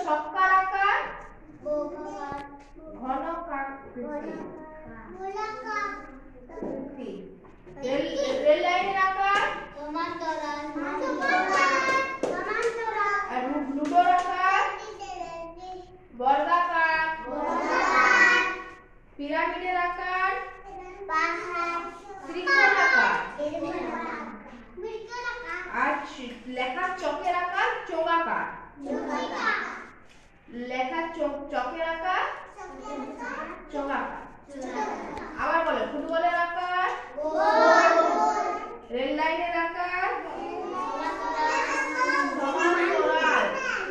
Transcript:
ছক্কার আকার ঘনকাকৃতি। রেল লাইনের আকার আর লুডোর আকার বর্গাকার। পিরামিডের আকার ত্রিকোণাকার। আর লেখার চকের আকার চৌগাকার। লেখার চকের আকার চৌগাকার। আবার বলো ফুটবলের আকার রেল লাইনের